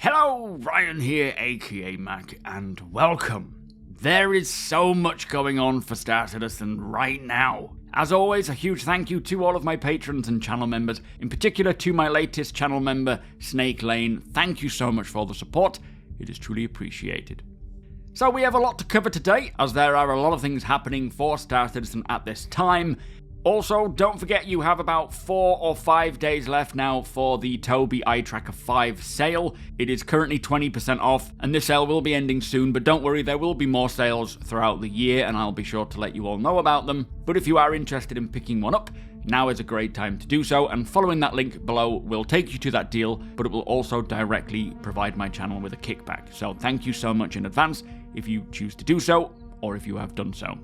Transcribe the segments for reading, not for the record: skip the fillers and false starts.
Hello, Ryan here, aka Mech, and welcome. There is so much going on for Star Citizen right now. As always, a huge thank you to all of my patrons and channel members, in particular to my latest channel member, Snake Lane. Thank you so much for the support, it is truly appreciated. So we have a lot to cover today, as there are a lot of things happening for Star Citizen at this time. Also, don't forget you have about 4 or 5 days left now for the TOBII Eye Tracker 5 sale. It is currently 20% off, and this sale will be ending soon, but don't worry, there will be more sales throughout the year, and I'll be sure to let you all know about them. But if you are interested in picking one up, now is a great time to do so, and following that link below will take you to that deal, but it will also directly provide my channel with a kickback. So thank you so much in advance if you choose to do so, or if you have done so.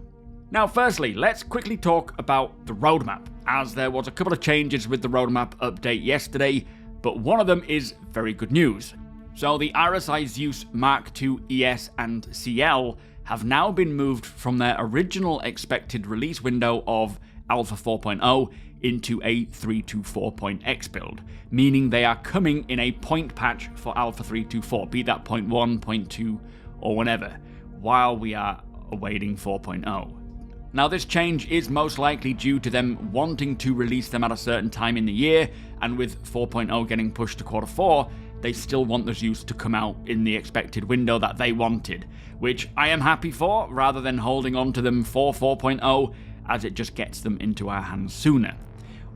Now, firstly, let's quickly talk about the roadmap, as there was a couple of changes with the roadmap update yesterday, but one of them is very good news. So the RSI Zeus Mark II ES and CL have now been moved from their original expected release window of Alpha 4.0 into a 324.x build, meaning they are coming in a point patch for Alpha 324, be that 0.1, 0.2, or whatever, while we are awaiting 4.0. Now, this change is most likely due to them wanting to release them at a certain time in the year, and with 4.0 getting pushed to Q4, they still want the Zeus to come out in the expected window that they wanted, which I am happy for, rather than holding on to them for 4.0, as it just gets them into our hands sooner.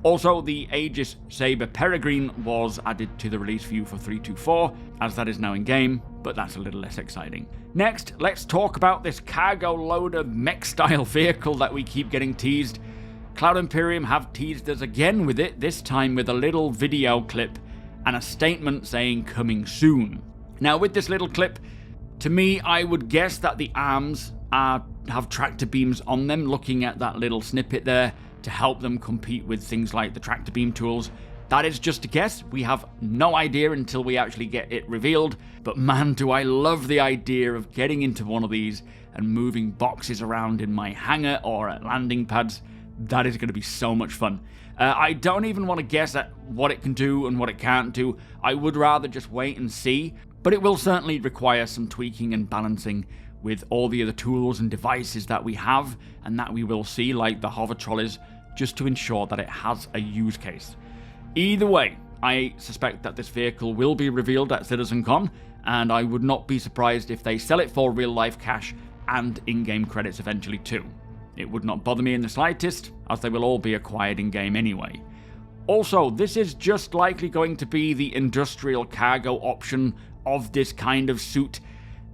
Also, the Aegis Saber Peregrine was added to the release view for 324, as that is now in game, but that's a little less exciting. Next, let's talk about this cargo loader mech-style vehicle that we keep getting teased. Cloud Imperium have teased us again with it, this time with a little video clip and a statement saying coming soon. Now, with this little clip, to me, I would guess that the arms have tractor beams on them, looking at that little snippet there, to help them compete with things like the tractor beam tools. That is just a guess. We have no idea until we actually get it revealed, but man, do I love the idea of getting into one of these and moving boxes around in my hangar or at landing pads. That is going to be so much fun. I don't even want to guess at what it can do and what it can't do. I would rather just wait and see, but it will certainly require some tweaking and balancing with all the other tools and devices that we have and that we will see, like the hover trolleys, just to ensure that it has a use case. Either way, I suspect that this vehicle will be revealed at CitizenCon, and I would not be surprised if they sell it for real-life cash and in-game credits eventually too. It would not bother me in the slightest, as they will all be acquired in-game anyway. Also, this is just likely going to be the industrial cargo option of this kind of suit.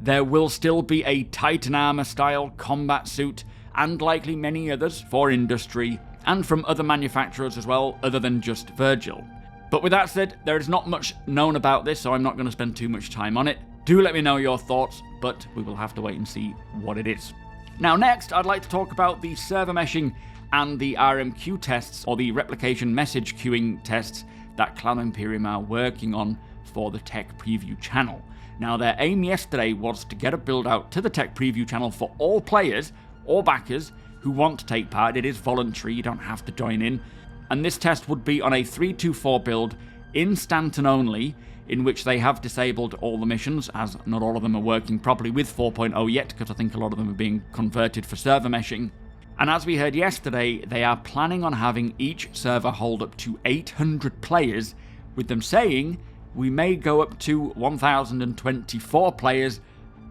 There will still be a Titan Armor-style combat suit, and likely many others for industry, and from other manufacturers as well, other than just Virgil. But with that said, there is not much known about this, so I'm not going to spend too much time on it. Do let me know your thoughts, but we will have to wait and see what it is. Now next, I'd like to talk about the server meshing and the RMQ tests, or the replication message queuing tests, that Cloud Imperium are working on for the tech preview channel. Now, their aim yesterday was to get a build out to the tech preview channel for all players or backers who want to take part. It is voluntary, you don't have to join in. And this test would be on a 324 build in Stanton only, in which they have disabled all the missions, as not all of them are working properly with 4.0 yet, because I think a lot of them are being converted for server meshing. And as we heard yesterday, they are planning on having each server hold up to 800 players, with them saying we may go up to 1,024 players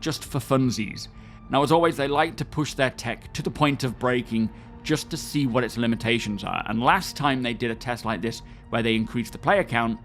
just for funsies. Now, as always, they like to push their tech to the point of breaking just to see what its limitations are. And last time they did a test like this, where they increased the player count,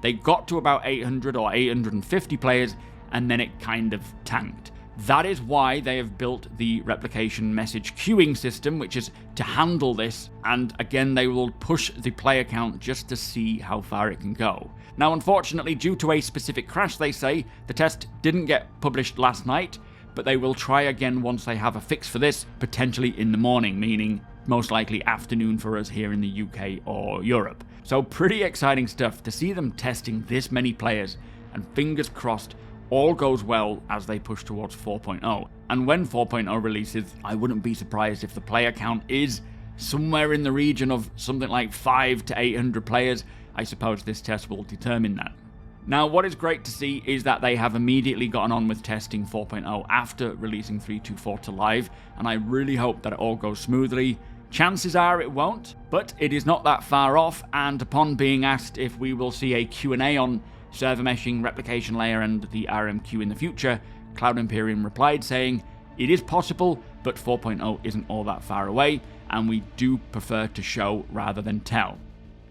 they got to about 800 or 850 players, and then it kind of tanked. That is why they have built the replication message queuing system, which is to handle this, and again, they will push the player count just to see how far it can go. Now, unfortunately, due to a specific crash, they say, the test didn't get published last night, but they will try again once they have a fix for this, potentially in the morning, meaning most likely afternoon for us here in the UK or Europe. So pretty exciting stuff to see them testing this many players, and fingers crossed all goes well as they push towards 4.0. And when 4.0 releases, I wouldn't be surprised if the player count is somewhere in the region of something like 500 to 800 players. I suppose this test will determine that. Now, what is great to see is that they have immediately gotten on with testing 4.0 after releasing 3.2.4 to live, and I really hope that it all goes smoothly. Chances are it won't, but it is not that far off, and upon being asked if we will see a Q&A on server meshing, replication layer, and the RMQ in the future, Cloud Imperium replied saying, "It is possible, but 4.0 isn't all that far away, and we do prefer to show rather than tell."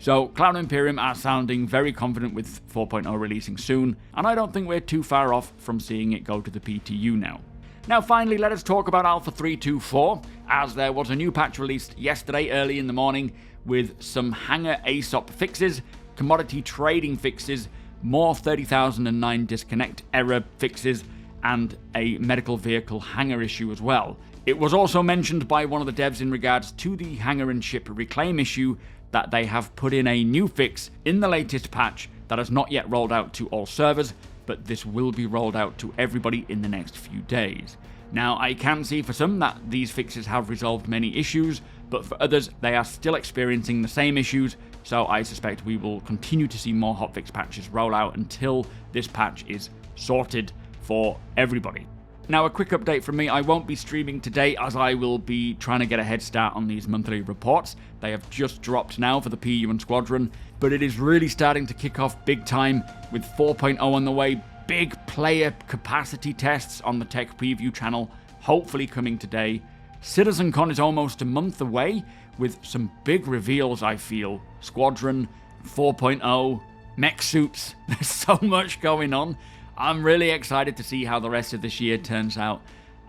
So Cloud Imperium are sounding very confident with 4.0 releasing soon, and I don't think we're too far off from seeing it go to the PTU now. Now finally, let us talk about Alpha 3.2.4, as there was a new patch released yesterday early in the morning with some hangar ASOP fixes, commodity trading fixes, more 30,009 disconnect error fixes, and a medical vehicle hangar issue as well. It was also mentioned by one of the devs in regards to the hangar and ship reclaim issue that they have put in a new fix in the latest patch that has not yet rolled out to all servers, but this will be rolled out to everybody in the next few days. Now, I can see for some that these fixes have resolved many issues, but for others, they are still experiencing the same issues, so I suspect we will continue to see more hotfix patches roll out until this patch is sorted for everybody. Now, a quick update from me. I won't be streaming today as I will be trying to get a head start on these monthly reports. They have just dropped now for the PU and Squadron, but it is really starting to kick off big time with 4.0 on the way. Big player capacity tests on the Tech Preview channel, hopefully coming today. CitizenCon is almost a month away with some big reveals, I feel. Squadron, 4.0, mech suits. There's so much going on. I'm really excited to see how the rest of this year turns out,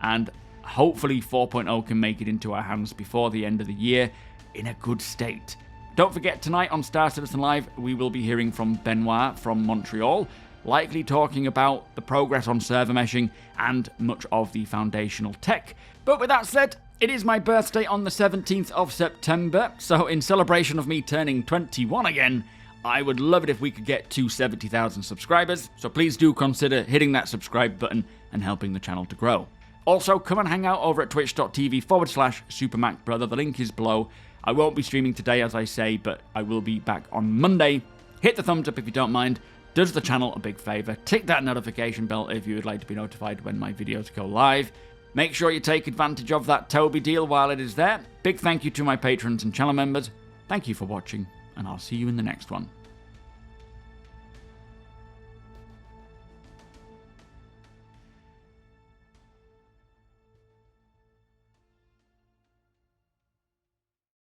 and hopefully 4.0 can make it into our hands before the end of the year in a good state. Don't forget, tonight on Star Citizen Live, we will be hearing from Benoit from Montreal, likely talking about the progress on server meshing and much of the foundational tech. But with that said, it is my birthday on the 17th of September, so in celebration of me turning 21 again, I would love it if we could get to 70,000 subscribers, so please do consider hitting that subscribe button and helping the channel to grow. Also, come and hang out over at twitch.tv/SuperMacBrother, the link is below. I won't be streaming today, as I say, but I will be back on Monday. Hit the thumbs up if you don't mind, does the channel a big favour. Tick that notification bell if you would like to be notified when my videos go live. Make sure you take advantage of that TOBII deal while it is there. Big thank you to my patrons and channel members. Thank you for watching, and I'll see you in the next one.